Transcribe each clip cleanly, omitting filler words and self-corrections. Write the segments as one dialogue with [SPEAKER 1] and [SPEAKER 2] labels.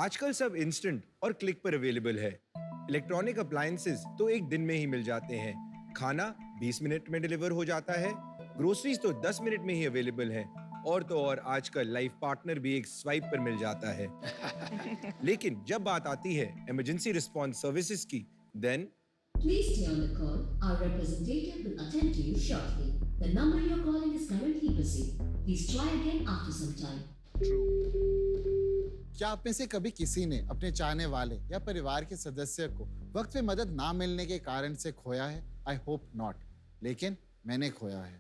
[SPEAKER 1] आजकल सब इंस्टेंट और क्लिक पर अवेलेबल है। इलेक्ट्रॉनिक अप्लायंसेस तो एक दिन में ही मिल जाते हैं। खाना 20 मिनट में डिलीवर हो जाता है। ग्रोसरीज तो 10 मिनट में ही अवेलेबल है। और तो और आजकल लाइफ पार्टनर भी एक स्वाइप पर मिल जाता है। लेकिन जब बात आती है इमरजेंसी रिस्पांस सर्विसेज की, then
[SPEAKER 2] Please stay on the call. Our representative will attend to you shortly. The number you're calling is currently busy. Please try again after some time.
[SPEAKER 3] क्या आप में से कभी किसी ने अपने चाहने वाले या परिवार के सदस्य को वक्त पे मदद ना मिलने के कारण से खोया है? आई होप नॉट, लेकिन मैंने खोया है।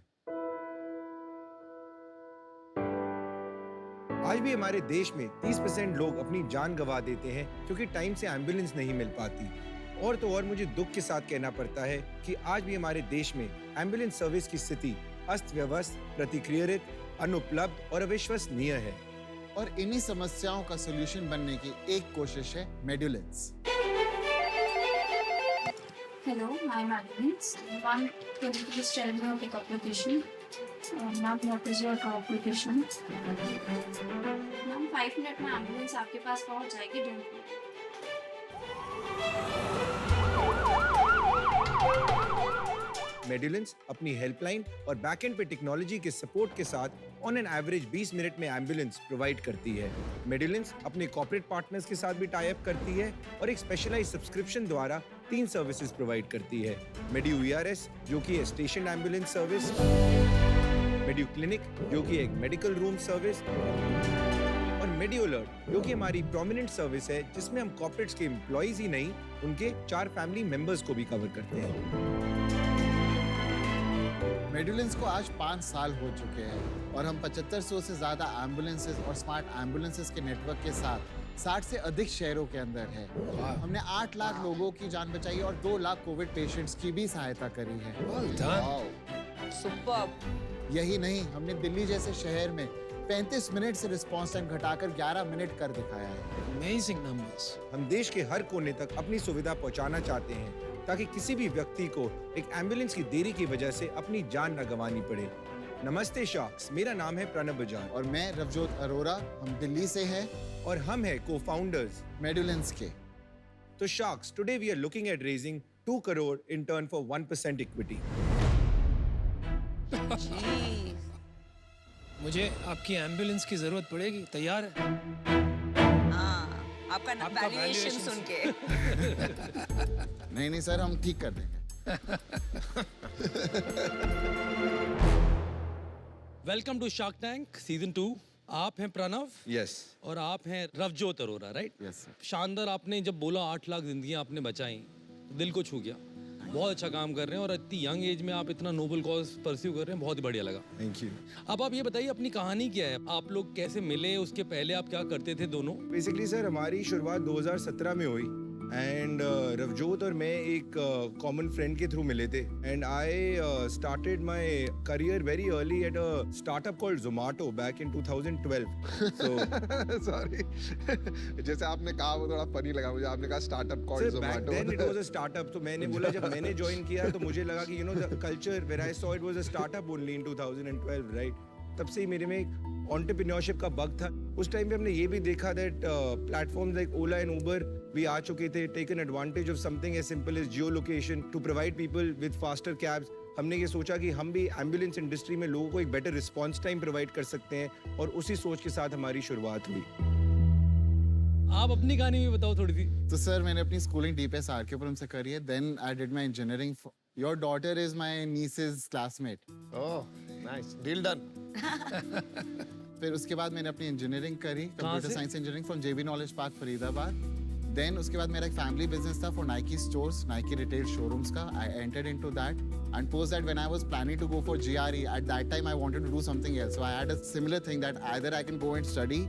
[SPEAKER 1] आज भी हमारे देश में 30% लोग अपनी जान गंवा देते हैं क्योंकि टाइम से एम्बुलेंस नहीं मिल पाती। और तो और मुझे दुख के साथ कहना पड़ता है कि आज भी हमारे देश में एम्बुलेंस सर्विस की स्थिति अस्त व्यवस्थ, प्रतिक्रियारहित, अनुपलब्ध और अविश्वसनीय है।
[SPEAKER 3] और इन्हीं समस्याओं का सलूशन बनने की एक कोशिश है मेडुलेंस।
[SPEAKER 4] Hello, I'm Agnes. One, can you please tell me your pickup location? Ma'am, what is your occupation? Ma'am, 5 minute में एम्बुलेंस आपके पास पहुंच जाएगी। Don't worry.
[SPEAKER 1] मेडुलेंस अपनी हेल्पलाइन और बैकएंड पे टेक्नोलॉजी के सपोर्ट के साथ ऑन एन एवरेज 20 मिनट में एम्बुलेंस प्रोवाइड करती है। मेडुलेंस अपने कॉर्पोरेट पार्टनर्स के साथ भी टाई अप करती है और एक स्पेशलाइज्ड सब्सक्रिप्शन द्वारा 3 सर्विसेज प्रोवाइड करती है। मेडियो वीआरएस जो कि है स्टेशन एम्बुलेंस सर्विस, मेडियो क्लिनिक जो कि एक मेडिकल रूम सर्विस, और मेडियो अलर्ट जो कि हमारी प्रोमिनेंट सर्विस है जिसमें हम कॉर्पोरेट्स के एम्प्लॉइज ही नहीं उनके 4 फैमिली मेंबर्स को भी कवर करते हैं।
[SPEAKER 3] मेडुलेंस को आज 5 साल हो चुके हैं और हम 7500 से ज्यादा एम्बुलेंसेज और स्मार्ट एम्बुलेंसेज के नेटवर्क के साथ 60 से अधिक शहरों के अंदर है। हमने 8 लाख लोगों की जान बचाई और 2 लाख कोविड पेशेंट्स की भी सहायता करी है।
[SPEAKER 5] सुपर्ब।
[SPEAKER 3] यही नहीं, हमने दिल्ली जैसे शहर में 35 मिनट से रिस्पॉन्स टाइम घटाकर 11 मिनट कर दिखाया है।
[SPEAKER 6] Amazing numbers.
[SPEAKER 1] हम देश के हर कोने तक अपनी सुविधा पहुंचाना चाहते हैं ताकि किसी भी व्यक्ति को एक एम्बुलेंस की देरी की वजह से अपनी जान न गंवानी पड़े। नमस्ते शार्क्स, मेरा नाम है प्रणब बजाज
[SPEAKER 3] और मैं रवजोत अरोरा, हम दिल्ली से हैं
[SPEAKER 1] और हम हैं को-फाउंडर्स
[SPEAKER 3] मेडुलेंस के।
[SPEAKER 1] तो sharks, today we are looking at raising 2 crore in turn for 1% equity.
[SPEAKER 6] मुझे आपकी एम्बुलेंस की जरूरत पड़ेगी, तैयार है?
[SPEAKER 5] हाँ, आपका वैल्यूएशन सुन के।
[SPEAKER 3] नहीं सर, हम ठीक कर देंगे।
[SPEAKER 7] Welcome to Shark Tank season 2। आप हैं प्रणव।
[SPEAKER 1] यस।
[SPEAKER 7] और आप हैं Ravjot Arora, right?
[SPEAKER 3] Yes sir.
[SPEAKER 7] शानदार, आपने जब बोला 8 लाख जिंदगियां आपने बचाई, दिल को छू गया। बहुत अच्छा काम कर रहे हैं और इतनी यंग एज में आप इतना नोबल कॉज परस्यू कर रहे हैं, बहुत ही बढ़िया लगा।
[SPEAKER 1] Thank you.
[SPEAKER 7] अब आप ये बताइए अपनी कहानी क्या है, आप लोग कैसे मिले, उसके पहले आप क्या करते थे दोनों?
[SPEAKER 1] बेसिकली सर, हमारी शुरुआत 2017 में हुई एंड रवजोत और मैं एक कॉमन फ्रेंड के थ्रू मिले थे and I started my career very early at a startup called Zomato back in 2012। So
[SPEAKER 8] sorry, जैसे आपने कहा वो थोड़ा फनी लगा मुझे। आपने कहा startup called
[SPEAKER 1] back
[SPEAKER 8] Zomato.
[SPEAKER 1] Then it was a startup. तो मैंने बोला, जब मैंने ज्वाइन किया तो मुझे लगा कि the culture where I saw it was a startup only in 2012, right? तब से ही मेरे में एक एंटरप्रेन्योरशिप का बग था। उस टाइम पे हमने ये भी देखा that platforms like Ola and Uber भी आ चुके थे, taken advantage of something as simple as geolocation to provide people with faster cabs. हमने ये सोचा कि हम भी एम्बुलेंस इंडस्ट्री में लोगों को एक बेटर रिस्पांस टाइम प्रोवाइड कर सकते हैं और उसी सोच के साथ हमारी शुरुआत हुई।
[SPEAKER 7] आप अपनी कहानी भी बताओ थोड़ी सी।
[SPEAKER 3] तो सर, मैंने अपनी स्कूलिंग डीपीएस आरकेपुरम से करी है। Then I did my engineering. Your daughter is my niece's classmate.
[SPEAKER 8] Oh nice, deal done.
[SPEAKER 3] फिर उसके बाद मैंने अपनी इंजीनियरिंग करी, computer science engineering from JB knowledge park Faridabad. Then उसके बाद मेरा एक फैमिली बिजनेस था for Nike stores, Nike retail showrooms का। I entered into that and post that when I was planning to go for GRE, at that time I wanted to do something else. So I had a similar thing that either I can go and study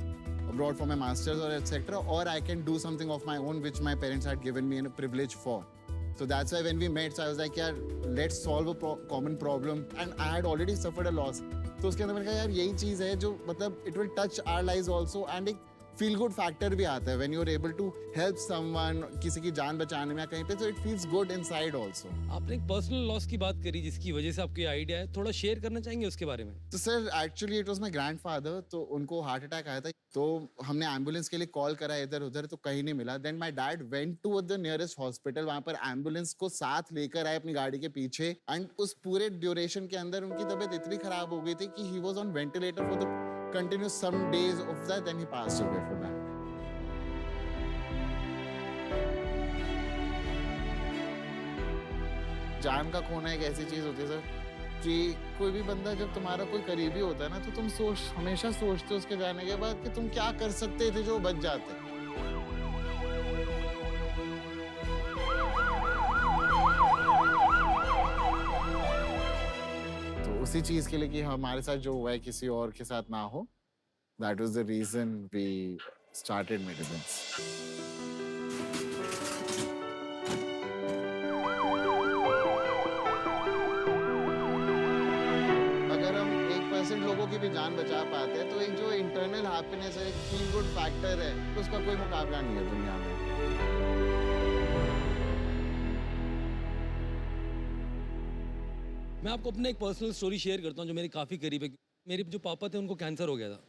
[SPEAKER 3] abroad for my masters or etc, or I can do something of my own which my parents had given me a privilege for. So that's why when we met, so I was like, यार, let's solve a common problem, and I had already suffered a loss. तो उसके अंदर मैंने कहा यार, यही चीज़ है जो मतलब it will touch our lives also, and एक फील गुड फैक्टर भी आता है when you are able to help someone, किसी की जान बचाने में कहीं पे, तो it feels good inside also.
[SPEAKER 7] आपने एक पर्सनल लॉस की बात करी जिसकी वजह से आपको ये आइडिया है, थोड़ा शेयर करना चाहेंगे उसके बारे में?
[SPEAKER 3] तो sir actually it was my grandfather, तो उनको हार्ट अटैक आया था, तो हमने एम्बुलेंस के लिए कॉल करा इधर उधर, तो कहीं नहीं मिला। Then my dad went to the nearest hospital, वहां पर एम्बुलेंस को साथ लेकर आए अपनी गाड़ी के पीछे, एंड उस पूरे ड्यूरेशन के अंदर उनकी तबीयत इतनी खराब हो गई थी कि he was on ventilator for the continuous some days of that, then he passed away for that. जान का खोना एक ऐसी चीज होती है सर कि कोई भी बंदा जब तुम्हारा कोई करीबी होता है ना, तो तुम हमेशा सोचते हो उसके जाने के बाद कि तुम क्या कर सकते थे जो बच जाते। तो उसी चीज के लिए कि हमारे साथ जो हुआ है किसी और के साथ ना हो, that was the reason we started medicines. लोगों की भी जान बचा पाते हैं, तो एक जो इंटरनल हैप्पीनेस है, एक फील गुड फैक्टर है, तो उसका कोई मुकाबला नहीं है दुनिया में।
[SPEAKER 7] मैं आपको अपना एक पर्सनल स्टोरी शेयर करता हूँ जो मेरे काफ़ी करीब है। मेरे जो पापा थे उनको कैंसर हो गया था,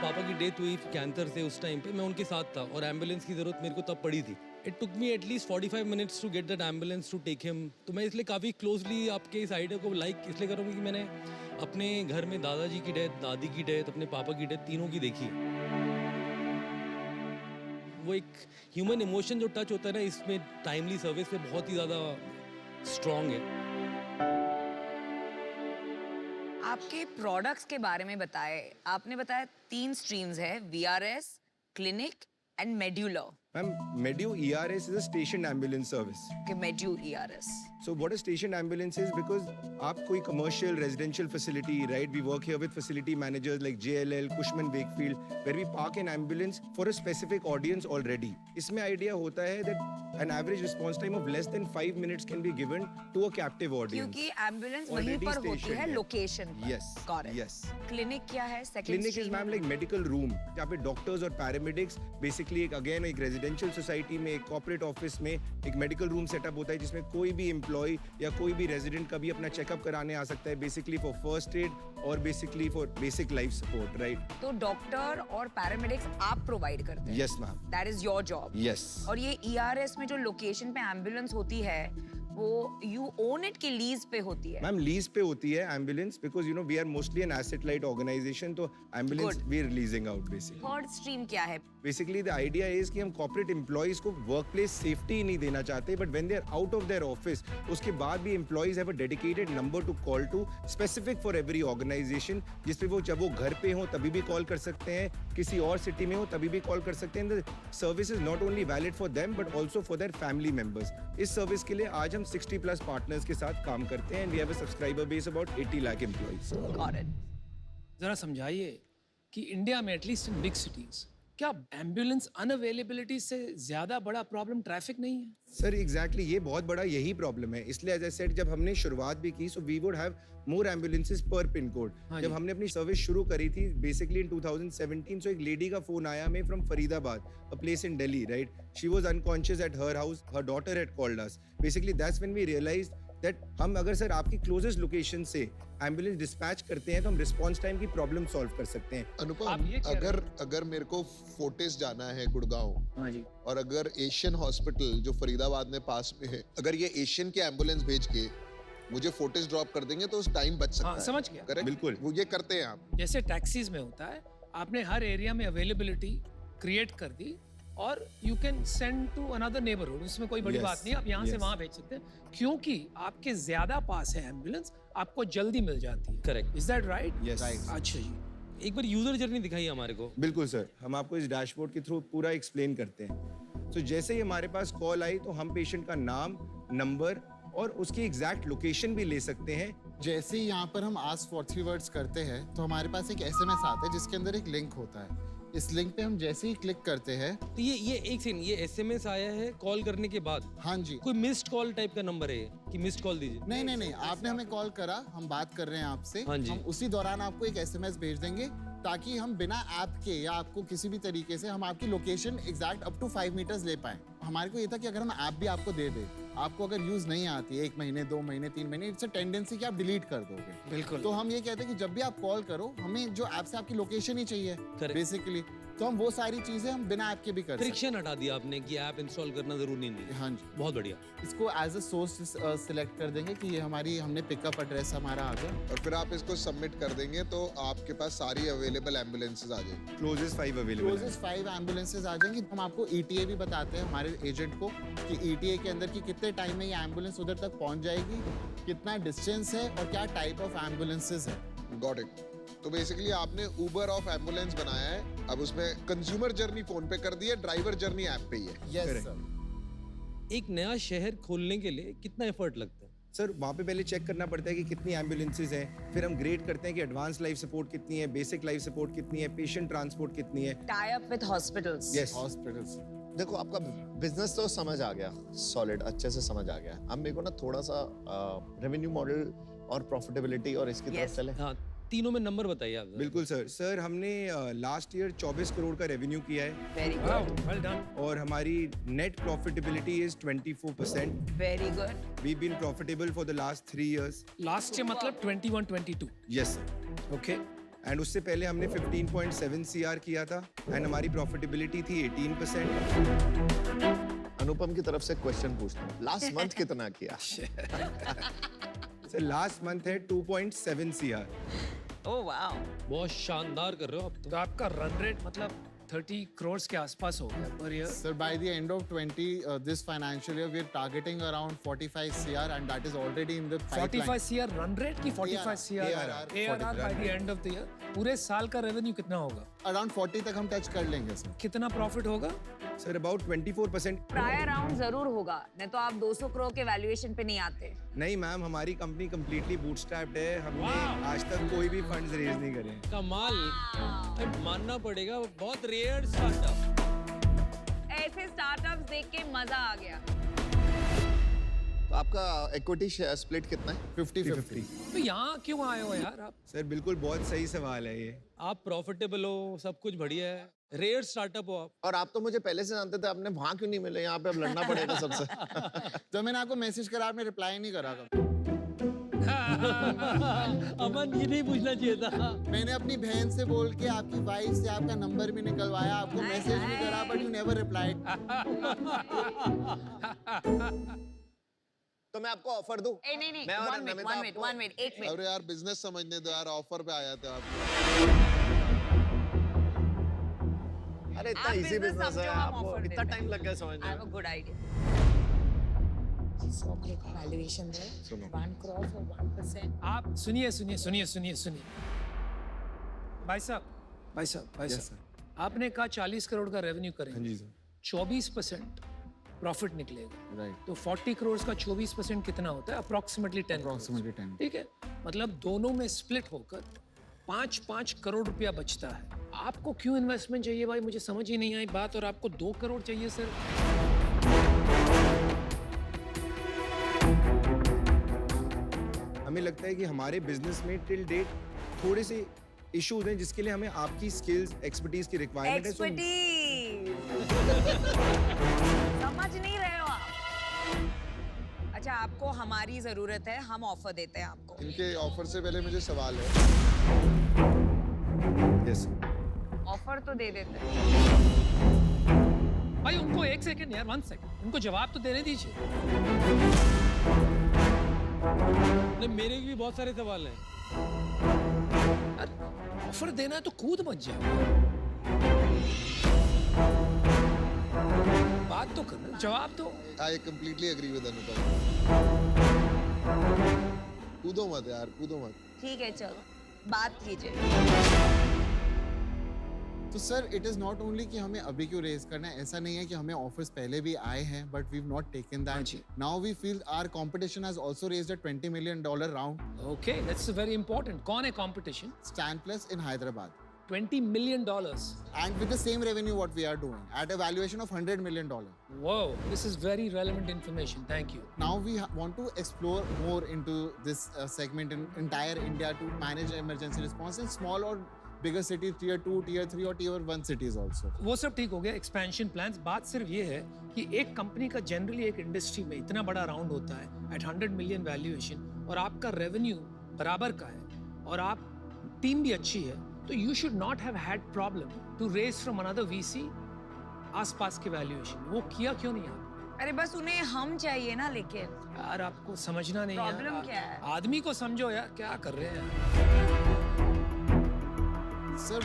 [SPEAKER 7] पापा की डेथ हुई कैंसर से। उस टाइम पे मैं उनके साथ था और एम्बुलेंस की ज़रूरत मेरे को तब पड़ी थी। It took me at least 45 minutes to get that ambulance to take him. तो मैं इसलिए काफ़ी क्लोजली आपके इस आइडिया को लाइक इसलिए कर रहा हूँ कि मैंने अपने घर में दादाजी की डेथ, दादी की डेथ, अपने पापा की डेथ, तीनों की देखी है। वो एक ह्यूमन इमोशन जो टच होता है ना, इसमें टाइमली सर्विस पे बहुत ही ज़्यादा स्ट्रॉन्ग है।
[SPEAKER 5] आपके प्रोडक्ट्स के बारे में बताएं। आपने बताया 3 स्ट्रीम्स है, VRS, clinic and medulla.
[SPEAKER 1] Ma'am, Medu ERS is a stationed ambulance service.
[SPEAKER 5] कि मेड्यू ERS।
[SPEAKER 1] So what a stationed ambulance is, because आप कोई commercial residential facility, right? We work here with facility managers like JLL, Cushman Wakefield, where we park an ambulance for a specific audience already. इसमें idea होता है that an average response time of less than 5 minutes can be given to a captive audience.
[SPEAKER 5] क्योंकि ambulance वहीं
[SPEAKER 1] Already
[SPEAKER 5] पर होती
[SPEAKER 1] stationed
[SPEAKER 5] है,
[SPEAKER 1] है।
[SPEAKER 5] Location पर।
[SPEAKER 1] Yes,
[SPEAKER 5] Got it।
[SPEAKER 1] yes.
[SPEAKER 5] Clinic क्या है? Second
[SPEAKER 1] clinic is ma'am like medical room, जहाँ पे डॉक्टर्स और पैरामेडिक्स बेसिकली एक अगेन एक रेजिडेंशियल सोसाइटी में, एक कॉर्पोरेट ऑफिस में एक मेडिकल रूम सेटअप होता है जिसमें कोई भी एम्प्लॉय या कोई भी रेजिडेंट कभी अपना चेकअप कराने आ सकता है, बेसिकली फॉर फर्स्ट एड और basically for basic life support, right?
[SPEAKER 5] तो डॉक्टर और पैरामेडिक्स आप प्रोवाइड करते हैं?
[SPEAKER 1] Yes ma'am,
[SPEAKER 5] that is your job.
[SPEAKER 1] Yes.
[SPEAKER 5] और ये ERS में जो लोकेशन पे एम्बुलेंस होती है, वो यू ओन इट की लीज पे होती है?
[SPEAKER 1] मैम लीज पे होती है ambulance, because you know we are mostly an asset light organisation, तो ambulance
[SPEAKER 5] Good।
[SPEAKER 1] We are leasing out basically.
[SPEAKER 5] Third stream क्या है?
[SPEAKER 1] बेसिकली द आइडिया इज कि हम कॉर्पोरेट एम्प्लॉइज को वर्क प्लेस सेफ्टी नहीं देना चाहते, but when they are out of their office, उसके बाद भी employees have a dedicated number to call to, specific for every organisation, जिसपे वो जब वो घर पे हो तभी भी कॉल कर सकते हैं, किसी और सिटी में हो तभी भी कॉल कर सकते हैं। The service is not only valid for them but also for their family members. इस सर्विस के लिए आज हम 60+ पार्टनर्स के साथ काम करते हैं, and we have a subscriber base about 80 lakh employees.
[SPEAKER 5] Got it।
[SPEAKER 6] जरा समझाइए कि इंडिया में एटलीस्ट इन बिग सिटीज क्या एम्बुलेंस अनअवेलेबिलिटी से ज्यादा बड़ा प्रॉब्लम ट्रैफिक नहीं है?
[SPEAKER 1] सर एग्जैक्टली ये बहुत बड़ा यही प्रॉब्लम है, इसलिए एज आई सेड जब हमने शुरुआत भी की, so we would have more ambulances पर पिन कोड। जब हमने अपनी सर्विस शुरू करी थी बेसिकली इन 2017, सो एक लेडी का फोन आया हमें from Faridabad, a place in Delhi, right? She was unconscious at her house, her daughter had called us. Basically that's when we realised that हम अगर सर आपकी क्लोजेस्ट लोकेशन से एम्बुलेंस डिस्पैच करते हैं तो हम रिस्पॉन्स टाइम की प्रॉब्लम सॉल्व कर सकते हैं।
[SPEAKER 6] आप
[SPEAKER 8] अनुपम,
[SPEAKER 6] ये कह रहे
[SPEAKER 8] अगर मेरे को फोर्टिस जाना है गुड़गांव,
[SPEAKER 6] हाँ जी,
[SPEAKER 8] और अगर एशियन हॉस्पिटल जो फरीदाबाद में पास में है, अगर ये एशियन के एम्बुलेंस भेज के मुझे फोर्टिस ड्रॉप कर देंगे तो उस टाइम बच सकता
[SPEAKER 6] हाँ
[SPEAKER 8] है।
[SPEAKER 6] समझ गया।
[SPEAKER 8] करेक्ट,
[SPEAKER 1] बिल्कुल।
[SPEAKER 8] वो ये करते हैं आप।
[SPEAKER 6] जैसे टैक्सीज में होता है, आपने हर एरिया में अवेलेबिलिटी क्रिएट कर दी और you can send to another neighbourhood, उसमें कोई बड़ी
[SPEAKER 1] Yes,
[SPEAKER 6] बात नहीं, आप यहाँ से
[SPEAKER 1] yes.
[SPEAKER 6] वहाँ भेज सकते हैं क्योंकि आपके ज्यादा पास है एम्बुलेंस, आपको जल्दी मिल जाती है।
[SPEAKER 7] Correct.
[SPEAKER 6] Is that right?
[SPEAKER 1] Yes.
[SPEAKER 6] अच्छा जी,
[SPEAKER 7] एक बार यूजर जर्नी दिखाइए हमारे को।
[SPEAKER 1] बिल्कुल सर, हम आपको इस डैशबोर्ड के थ्रू पूरा एक्सप्लेन करते हैं। तो जैसे ही हमारे पास कॉल आई तो हम पेशेंट का नाम, नंबर और उसकी एग्जैक्ट लोकेशन भी ले सकते हैं।
[SPEAKER 3] जैसे ही यहाँ पर हम आस्क फॉर 3 वर्ड्स करते हैं तो हमारे पास एक SMS आता है जिसके अंदर एक लिंक होता है। इस लिंक पे हम जैसे ही क्लिक करते हैं,
[SPEAKER 7] तो ये एक सेकंड, ये SMS आया है कॉल करने के बाद?
[SPEAKER 3] हाँ जी,
[SPEAKER 7] कोई मिस्ड कॉल टाइप का नंबर है ये कि मिस्ड कॉल दीजिए?
[SPEAKER 3] नहीं, आपने हमें कॉल करा, हम बात कर रहे हैं आपसे,
[SPEAKER 7] हाँ जी।
[SPEAKER 3] हम उसी दौरान आपको एक SMS भेज देंगे ताकि हम बिना ऐप के या आपको किसी भी तरीके से हम आपकी location exact up to 5 metres ले पाए। हमारे को ये था कि अगर हम ऐप भी आपको दे दे, आपको अगर यूज नहीं आती 1 महीने 2 महीने 3 महीने, इट्स अ टेंडेंसी कि आप डिलीट कर दोगे।
[SPEAKER 6] बिल्कुल।
[SPEAKER 3] तो हम ये कहते हैं कि जब भी आप कॉल करो, हमें जो ऐप से आपकी लोकेशन ही चाहिए
[SPEAKER 7] Correct.
[SPEAKER 3] बेसिकली, तो हम वो सारी चीजें हम बिना ऐप के भी कर सकते
[SPEAKER 7] फ्रिक्शन हटा दिया आपने कि ऐप इंस्टॉल करना जरूरी नहीं
[SPEAKER 3] हैं।
[SPEAKER 7] है।
[SPEAKER 3] हाँ जी,
[SPEAKER 7] बहुत बढ़िया।
[SPEAKER 3] इसको एज अ सोर्स सिलेक्ट कर देंगे कि ये हमारी, हमने पिकअप एड्रेस हमारा आ गया।
[SPEAKER 8] और फिर आप इसको सबमिट कर देंगे तो आपके पास सारी अवेलेबल एम्बुलेंसेज आ जाएगी।
[SPEAKER 1] क्लोजेस्ट 5 अवेलेबल हैं।
[SPEAKER 3] क्लोजेस्ट 5 एम्बुलेंसेज आ जाएंगी। हम आपको ETA भी बताते हैं हमारे एजेंट को कि ETA के अंदर की कितने टाइम में ये एम्बुलेंस उधर तक पहुंच जाएगी, कितना डिस्टेंस है और क्या टाइप ऑफ एम्बुलेंसेज है।
[SPEAKER 8] Got it. तो बेसिकली आपने उबर ऑफ एम्बुलेंस बनाया है, अब उसमें कंज्यूमर जर्नी फोन पे कर दी है, ड्राइवर जर्नी ऐप पे ही है।
[SPEAKER 3] Yes
[SPEAKER 1] Correct.
[SPEAKER 3] सर।
[SPEAKER 7] एक नया शहर खोलने के लिए कितना एफर्ट लगता है?
[SPEAKER 1] सर वहाँ पे पहले चेक करना पड़ता है कि कितनी एम्बुलेंसेज हैं, फिर हम ग्रेड करते हैं कि एडवांस लाइफ सपोर्ट कितनी है, बेसिक लाइफ सपोर्ट कितनी है, पेशेंट ट्रांसपोर्ट कितनी है।
[SPEAKER 5] Tie up with hospitals.
[SPEAKER 1] Yes,
[SPEAKER 3] hospitals.
[SPEAKER 9] देखो आपका बिजनेस तो समझ आ गया, सॉलिड अच्छे से समझ आ गया। अब मेरे को ना थोड़ा सा रेवेन्यू मॉडल और प्रॉफिटेबिलिटी और इसकी तरफ
[SPEAKER 5] Yes.
[SPEAKER 9] चले।
[SPEAKER 7] हाँ, तीनों में नंबर बताइए आप।
[SPEAKER 1] बिल्कुल सर। सर हमने लास्ट ईयर 24 करोड़ का रेवेन्यू किया है
[SPEAKER 5] very
[SPEAKER 6] wow,
[SPEAKER 5] good,
[SPEAKER 6] well done.
[SPEAKER 1] और हमारी net profitability is 24%।
[SPEAKER 5] Very good.
[SPEAKER 1] We been profitable for the last 3 years।
[SPEAKER 6] Last year मतलब 21-22।
[SPEAKER 1] Yes sir.
[SPEAKER 6] ओके।
[SPEAKER 1] एंड उससे पहले हमने 15.7 CR किया था एंड हमारी प्रॉफिटेबिलिटी थी 18%।
[SPEAKER 9] अनुपम की तरफ से क्वेश्चन पूछता हूँ, लास्ट मंथ कितना किया?
[SPEAKER 1] सर लास्ट मंथ है 2.7 CR।
[SPEAKER 5] Oh wow.
[SPEAKER 7] बहुत शानदार कर रहे हो आप
[SPEAKER 6] तो
[SPEAKER 7] तो।
[SPEAKER 6] आपका रन रेट मतलब 30 करोड़ के आसपास हो गया per year.
[SPEAKER 3] Sir, by the end of this financial year, we are targeting around 45 CR, and that is already in the pipeline.
[SPEAKER 6] 45 CR run rate की 45 CR
[SPEAKER 3] ARR,
[SPEAKER 6] ARR by the end of the year। पूरे साल का revenue कितना होगा?
[SPEAKER 3] Around 40 तक हम touch कर लेंगे सर।
[SPEAKER 6] कितना प्रॉफिट होगा?
[SPEAKER 1] Sir about 24%।
[SPEAKER 5] प्रायर राउंड जरूर होगा, नहीं तो आप 200 करोड़ के वैल्यूएशन पे नहीं आते।
[SPEAKER 1] नहीं मैम, हमारी कंपनी कंप्लीटली बूटस्ट्रैप्ड है। हमने आज तक कोई भी फंड्स रेज नहीं करे।
[SPEAKER 7] कमाल, मानना पड़ेगा, बहुत रेयर स्टार्टअप।
[SPEAKER 5] ऐसे स्टार्टअप्स देख के मजा आ गया।
[SPEAKER 9] तो आपका इक्विटी स्प्लिट कितना है?
[SPEAKER 3] 50-50।
[SPEAKER 6] तो यहाँ क्यों आए हो यार आप?
[SPEAKER 1] सर बिल्कुल बहुत सही सवाल है ये।
[SPEAKER 7] आप प्रॉफिटेबल हो, सब कुछ बढ़िया है, रेयर स्टार्टअप हो आप।
[SPEAKER 9] और आप तो मुझे पहले से जानते थे, आपने वहां क्यों नहीं मिले? यहाँ पे अब लड़ना पड़ेगा सबसे।
[SPEAKER 3] तो मैंने आपको मैसेज करा, आपने रिप्लाई नहीं करा।
[SPEAKER 7] अमन ये नहीं पूछना चाहिए था।
[SPEAKER 3] मैंने अपनी बहन से बोल के आपकी वाइफ से आपका नंबर भी निकलवाया, आपको मैसेज भी करा, बट यू नेवर रिप्लाइड।
[SPEAKER 9] तो मैं आपको ऑफर दूं?
[SPEAKER 5] नहीं नहीं,
[SPEAKER 9] मैं और
[SPEAKER 5] one minute,
[SPEAKER 9] Namita
[SPEAKER 5] one minute,
[SPEAKER 9] आपको-
[SPEAKER 5] one minute, एक मिनट।
[SPEAKER 8] अरे यार बिजनेस समझने दो यार, ऑफर पे आया था आप।
[SPEAKER 9] अरे इतना
[SPEAKER 5] आप
[SPEAKER 9] इजी
[SPEAKER 5] business
[SPEAKER 9] बिजनेस है,
[SPEAKER 5] समझो, हम
[SPEAKER 9] आपको
[SPEAKER 5] offer
[SPEAKER 9] इतना
[SPEAKER 5] देते
[SPEAKER 9] टाइम लग गया समझने
[SPEAKER 5] I have a
[SPEAKER 9] में।
[SPEAKER 5] good idea.
[SPEAKER 10] वैल्यूएशन है 1 crore for 1%।
[SPEAKER 6] आप सुनिए। भाई साहब, आपने कहा 40 करोड़ का रेवेन्यू
[SPEAKER 1] हाँ
[SPEAKER 6] करेंगे,
[SPEAKER 1] जी सर।
[SPEAKER 6] 24% प्रॉफिट निकलेगा।
[SPEAKER 3] राइट,
[SPEAKER 6] तो 40 करोड़ का 24% कितना होता है? Approximately 10 crores।
[SPEAKER 3] अप्रोक्सीमेटली 10।
[SPEAKER 6] ठीक है, मतलब दोनों में स्प्लिट होकर 5-5 करोड़ रुपया बचता है। आपको क्यों इन्वेस्टमेंट चाहिए भाई? मुझे समझ ही नहीं आई बात। और आपको 2 करोड़ चाहिए सर?
[SPEAKER 1] हमें लगता है कि हमारे बिजनेस में टिल डेट थोड़े से इश्यूज हैं जिसके लिए हमें आपकी स्किल्स एक्सपर्टीज की रिक्वायरमेंट है।
[SPEAKER 5] Expertise। समझ नहीं रहे हो आप? अच्छा, आपको हमारी जरूरत है, हम ऑफर देते हैं आपको।
[SPEAKER 8] इनके ऑफर से पहले मुझे सवाल है।
[SPEAKER 1] यस
[SPEAKER 5] ऑफर तो दे देते हैं।
[SPEAKER 6] भाई उनको 1 सेकंड यार, 1 सेकंड, उनको जवाब तो देने दीजिए।
[SPEAKER 7] नहीं, मेरे भी बहुत सारे सवाल हैं।
[SPEAKER 6] ऑफर देना है तो कूद मत जाओ, बात तो करना, जवाब दो।
[SPEAKER 8] आई कंप्लीटली एग्री विद अनुपम। कूदो मत यार, कूदो मत।
[SPEAKER 5] ठीक है, चलो बात कीजिए।
[SPEAKER 3] तो sir it is not only कि हमें अभी क्यों रेज करना है, ऐसा नहीं है कि हमें ऑफर्स पहले भी आए हैं but we have not taken that. Now we feel our competition has also raised a $20 million round.
[SPEAKER 6] Okay, that's very important. कौन है competition?
[SPEAKER 3] Stan Plus in Hyderabad.
[SPEAKER 6] $20 million.
[SPEAKER 3] And with the same revenue what we are doing at a valuation of $100 million.
[SPEAKER 6] Whoa, this is very relevant information. Thank you.
[SPEAKER 3] Now we want to explore more into this segment in entire India to manage emergency response in small or bigger cities, tier 2, tier 3 or tier 1 cities also.
[SPEAKER 6] वो सब ठीक हो गया, expansion plans. बात सिर्फ ये है कि एक कंपनी का जनरली एक इंडस्ट्री में इतना बड़ा राउंड होता है at 100 million valuation और आपका रेवेन्यू बराबर का है और आप टीम भी अच्छी है, तो you should not have had problem to raise from another VC आसपास के वैल्यूएशन. वो किया क्यों नहीं आप?
[SPEAKER 5] अरे बस उन्हें हम चाहिए ना, लेकिन
[SPEAKER 6] यार आपको समझना नहीं है.
[SPEAKER 5] प्रॉब्लम क्या है?
[SPEAKER 6] आदमी को समझो यार, क्या कर रहे हैं?
[SPEAKER 3] Sir,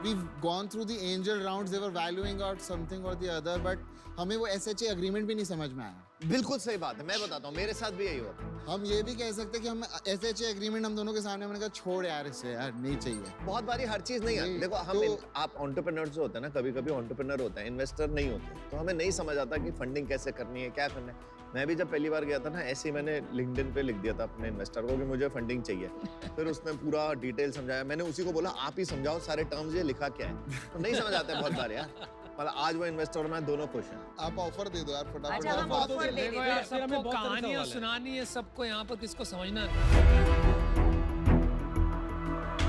[SPEAKER 3] we've gone through the angel rounds. They were valuing out something or the other, but हमें वो SHA agreement भी नहीं समझ में आया.
[SPEAKER 9] बिल्कुल सही बात है, मैं बताता हूँ, मेरे साथ भी यही हुआ.
[SPEAKER 3] हम ये भी कह सकते हैं कि हम SHA agreement हम दोनों के सामने हमने कहा छोड़ यार इसे, यार नहीं चाहिए.
[SPEAKER 9] बहुत बारी हर चीज नहीं आती. देखो आप एंटरप्रेन्योर्स जो होते हैं ना, कभी कभी एंटरप्रेन्योर होते हैं, इन्वेस्टर नहीं होते, तो हमें नहीं समझ आता कि फंडिंग कैसे करनी है, क्या करना है. मैं भी जब पहली बार गया था ना, ऐसे ही मैंने लिंक्डइन पे लिख दिया था अपने इन्वेस्टर को कि मुझे फंडिंग चाहिए. फिर उसने पूरा डिटेल समझाया. मैंने उसी को बोला आप ही समझाओ सारे टर्म्स, ये लिखा क्या है. तो नहीं समझ आते बहुत बार यार. मतलब आज वो इन्वेस्टर और मैं दोनों खुश हैं.
[SPEAKER 8] आप ऑफर दे दो यार फटाफट.
[SPEAKER 5] अच्छा, हम ऑफर दे
[SPEAKER 6] देखो
[SPEAKER 5] देते
[SPEAKER 6] यार,
[SPEAKER 5] हैं.
[SPEAKER 6] सबको कहानियां सुनानी है, सबको यहाँ पर किसको समझना है.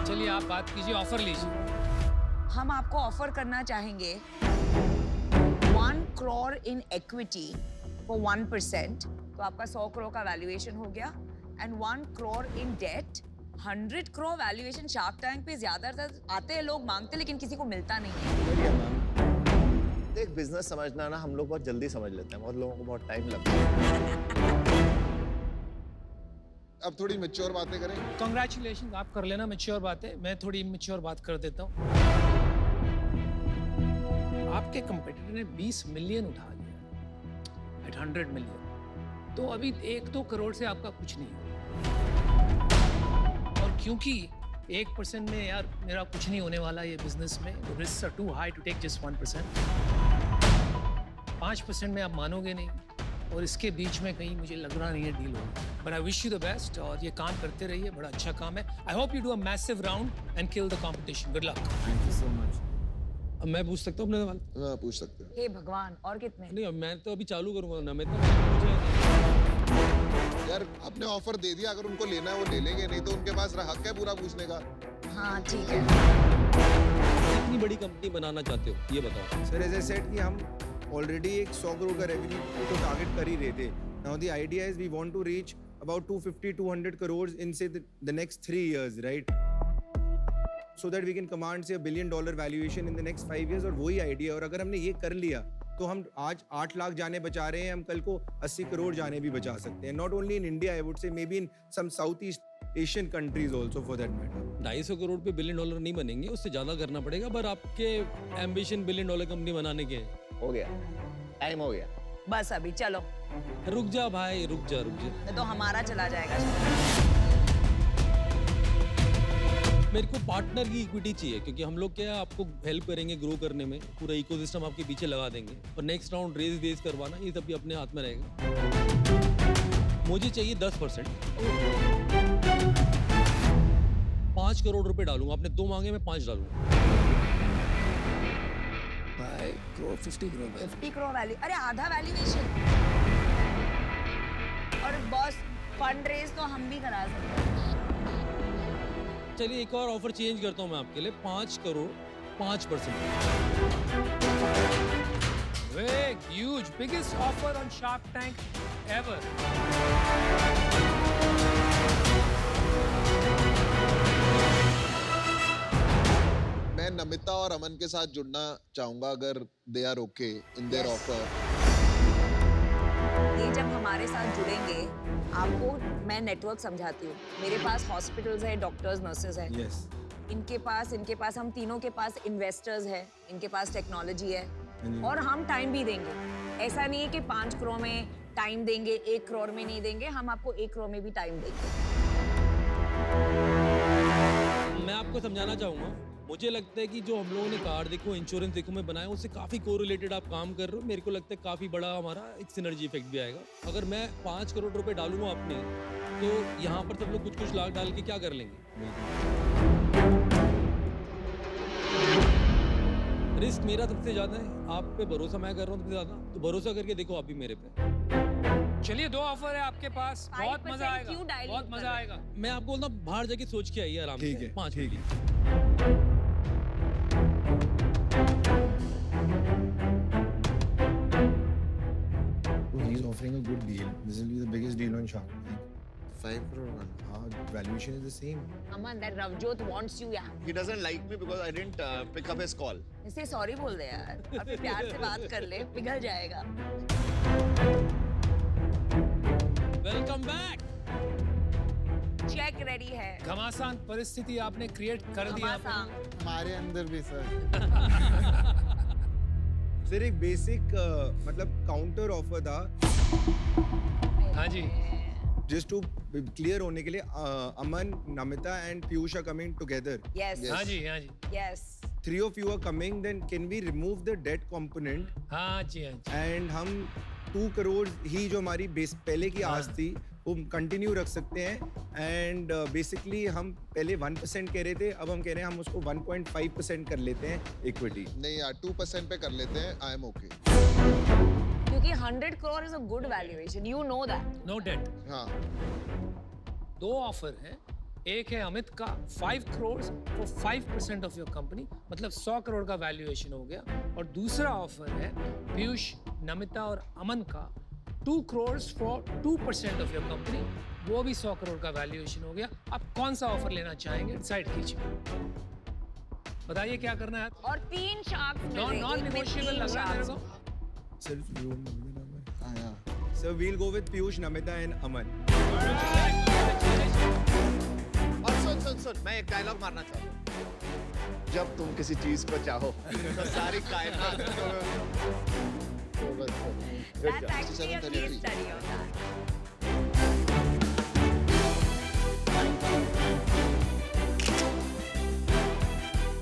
[SPEAKER 6] चलिए आप बात कीजिए, ऑफर लीजिए.
[SPEAKER 5] हम आपको ऑफर करना चाहेंगे 1 crore in equity for 1%, तो आपका 100 crore का वैल्यूएशन हो गया, and 1 crore in debt. 100 crore valuation. Shark tank पे ज्यादातर आते हैं लोग, मांगते, लेकिन किसी को मिलता नहीं है.
[SPEAKER 9] देख, बिजनेस समझना ना हम लोग बहुत जल्दी समझ लेते हैं, बहुत लोगों को बहुत टाइम लगता है.
[SPEAKER 8] अब थोड़ी मैच्योर बातें करें.
[SPEAKER 6] Congratulations, आप कर लेना मैच्योर बातें, मैं थोड़ी इमेच्योर बात कर देता हूँ. आपके कंपटीटर ने 20 मिलियन उठा लिया एट 100 मिलियन, तो अभी 1-2 करोड़ से आपका कुछ नहीं होगा. और क्योंकि 1% में यार मेरा कुछ नहीं होने वाला ये बिजनेस में, risk are too high to take just 1%. 5% में आप मानोगे नहीं, और इसके बीच में कहीं मुझे लग रहा नहीं है डील होगा. But I wish you the best, और ये काम करते रहिए, बड़ा अच्छा काम है. I hope you do a massive round and kill the competition. Good luck.
[SPEAKER 3] Thank you so much.
[SPEAKER 7] अब मैं पूछ सकता हूँ अपने सवाल?
[SPEAKER 8] हाँ, पूछ सकते हैं.
[SPEAKER 5] हे भगवान, और कितने?
[SPEAKER 7] नहीं, अब मैं तो अभी चालू करूंगा ना, मैं तो मुझे
[SPEAKER 8] यार आपने ऑफर दे दिया, अगर उनको लेना है वो ले लेंगे, नहीं तो उनके पास हक है पूरा पूछने का.
[SPEAKER 5] हाँ ठीक है.
[SPEAKER 7] कितनी बड़ी कंपनी बनाना चाहते हो ये बताओ.
[SPEAKER 1] सर एज आई सेड कि हम ऑलरेडी एक 100 करोड़ का रेवेन्यू तो टारगेट कर ही रहे थे. Now the idea is we want to reach about 250-200 crores in say the next 3 years, right? So that we can command say $1 billion valuation in the next 5 years. और वही idea. और अगर हमने ये कर लिया तो हम आज 8 लाख जाने बचा रहे हैं, हम कल को 80 करोड़ जाने भी बचा सकते हैं. Not only in India, I would say may be in some South East Asian countries also for that matter.
[SPEAKER 7] 250 crore पे $1 बिलियन नहीं बनेंगे, उससे ज्यादा करना पड़ेगा. पर आपके एम्बिशन $1 बिलियन कंपनी बनाने के हैं.
[SPEAKER 9] हो गया, टाइम हो गया.
[SPEAKER 5] बस अभी चलो,
[SPEAKER 7] रुक जा भाई, रुक जा.
[SPEAKER 5] नहीं तो हमारा चला जाएगा.
[SPEAKER 7] मेरे को पार्टनर की इक्विटी चाहिए, क्योंकि हम लोग क्या आपको हेल्प करेंगे ग्रो करने में, पूरा इकोसिस्टम आपके पीछे लगा देंगे, और नेक्स्ट राउंड रेज करवाना ये सब भी अपने हाथ में रहेगा. मुझे चाहिए 10%. 5 करोड़ रुपए डालूंगा. आपने 2 मांगे, मैं 5 डालूंगा.
[SPEAKER 6] 5 crore, 50 crore.
[SPEAKER 5] 50 crore value. अरे आधा वैल्यूएशन. और बॉस, फंड रेज तो हम भी करा सकते हैं.
[SPEAKER 7] चलिए एक और ऑफर चेंज करता हूँ मैं आपके लिए. 5 crore 5%.
[SPEAKER 6] Big, huge, biggest offer on Shark Tank ever.
[SPEAKER 8] मैं नमिता और अमन के साथ जुड़ना चाहूंगा अगर they are okay in their offer.
[SPEAKER 5] ये जब हमारे साथ जुड़ेंगे, आपको मैं नेटवर्क समझाती हूँ. मेरे पास हॉस्पिटल्स है, डॉक्टर्स, नर्सेज है.
[SPEAKER 1] यस.
[SPEAKER 5] इनके पास हम तीनों के पास इन्वेस्टर्स है, इनके पास टेक्नोलॉजी है, और हम टाइम भी देंगे. ऐसा नहीं है कि 5 करोड़ में टाइम देंगे, 1 करोड़ में नहीं देंगे. हम आपको 1 करोड़ में भी टाइम देंगे.
[SPEAKER 7] मैं आपको समझाना चाहूंगा, मुझे लगता है कि जो हम लोगों ने कार्ड देखो, इंश्योरेंस देखो मैं बनाया, उससे काफ़ी कोरिलेटेड आप काम कर रहे हो। मेरे को लगता है काफ़ी बड़ा हमारा एक सिनर्जी इफेक्ट भी आएगा। अगर मैं 5 करोड़ रुपए डालूंगा अपने, तो यहाँ पर सब लोग कुछ कुछ लाख डाल के क्या कर लेंगे? रिस्क मेरा सबसे ज़्यादा है, आप पे भरोसा मैं कर रहा हूँ सबसे ज़्यादा, तो भरोसा करके देखो आप भी मेरे पे।
[SPEAKER 6] चलिए 2 ऑफर है आपके पास, बहुत
[SPEAKER 5] 5%
[SPEAKER 6] मजा आएगा,
[SPEAKER 5] क्यों dilute
[SPEAKER 6] बहुत
[SPEAKER 5] कर
[SPEAKER 6] मजा
[SPEAKER 5] रहे हो?
[SPEAKER 6] आएगा।
[SPEAKER 7] मैं आपको बोलता हूँ बाहर जाके सोच के आइए आराम
[SPEAKER 1] ठीक
[SPEAKER 7] से।
[SPEAKER 1] है,
[SPEAKER 7] 5
[SPEAKER 1] ठीक है। He's offering a good deal. This will be the biggest deal on Shark Tank.
[SPEAKER 3] 5 crore one.
[SPEAKER 1] Valuation is the same.
[SPEAKER 5] Aman, that Ravjot wants you, yeah.
[SPEAKER 9] He doesn't like me because I didn't pick up his call.
[SPEAKER 5] इसे sorry बोल दे यार, और फिर प्यार से बात कर ले, पिघल जाएगा।
[SPEAKER 7] Welcome back.
[SPEAKER 5] चेक रेडी है।
[SPEAKER 6] घमासान परिस्थिति आपने क्रिएट कर दी यहाँ पे।
[SPEAKER 5] घमासान।
[SPEAKER 3] हमारे अंदर भी सर।
[SPEAKER 1] सर एक बेसिक मतलब काउंटर ऑफर था
[SPEAKER 6] हाँ जी।
[SPEAKER 1] just to clear होने के लिए अमन, Namita and Piyush are coming together.
[SPEAKER 5] Yes.
[SPEAKER 6] हाँ जी, हाँ जी।
[SPEAKER 5] Yes.
[SPEAKER 1] 3 of you are coming, then can we remove the debt component
[SPEAKER 6] हाँ जी, हाँ जी।
[SPEAKER 1] and हम 2 करोड़ ही जो हमारी बेस पहले की आस थी वो कंटिन्यू रख सकते हैं एंड बेसिकली हम पहले 1% कह रहे थे, अब हम कह रहे हैं हम उसको 1.5% कर लेते हैं इक्विटी।
[SPEAKER 8] नहीं यार 2% पे कर लेते हैं, आई एम ओके।
[SPEAKER 5] क्योंकि 100 crore is a good valuation. You know that.
[SPEAKER 6] No date.
[SPEAKER 8] हाँ
[SPEAKER 6] 2 ऑफर हैं, एक है अमित का 5 crore for 5% of your company, मतलब 100 करोड़ का वैल्यूएशन हो गया, और दूसरा ऑफर है पीयूष, नमिता और अमन का 2 crore for 2% of your company, वो भी 100 करोड़ का वैल्यूएशन हो गया। आप कौन सा ऑफर लेना चाहेंगे, डिसाइड कीजिए, बताइए क्या करना है।
[SPEAKER 5] और 3 sharks मिल रहे हैं,
[SPEAKER 6] नॉन
[SPEAKER 5] एक में
[SPEAKER 6] निगोशिएबल
[SPEAKER 5] 3
[SPEAKER 6] लग रहा है मेरे
[SPEAKER 5] sharks।
[SPEAKER 6] को।
[SPEAKER 1] Sir, if you don't know the number.
[SPEAKER 3] yeah.
[SPEAKER 1] So we'll go with Piyush, Namita and Aman.
[SPEAKER 9] और सुन, मैं एक डायलॉग मारना चाहता हूँ। जब तुम किसी चीज को चाहो तो सारी कायनात
[SPEAKER 5] That's actually a case study on that.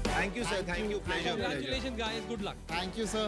[SPEAKER 1] Thank you, sir. Thank you. Pleasure.
[SPEAKER 7] Congratulations guys, good luck.
[SPEAKER 3] Thank you, sir.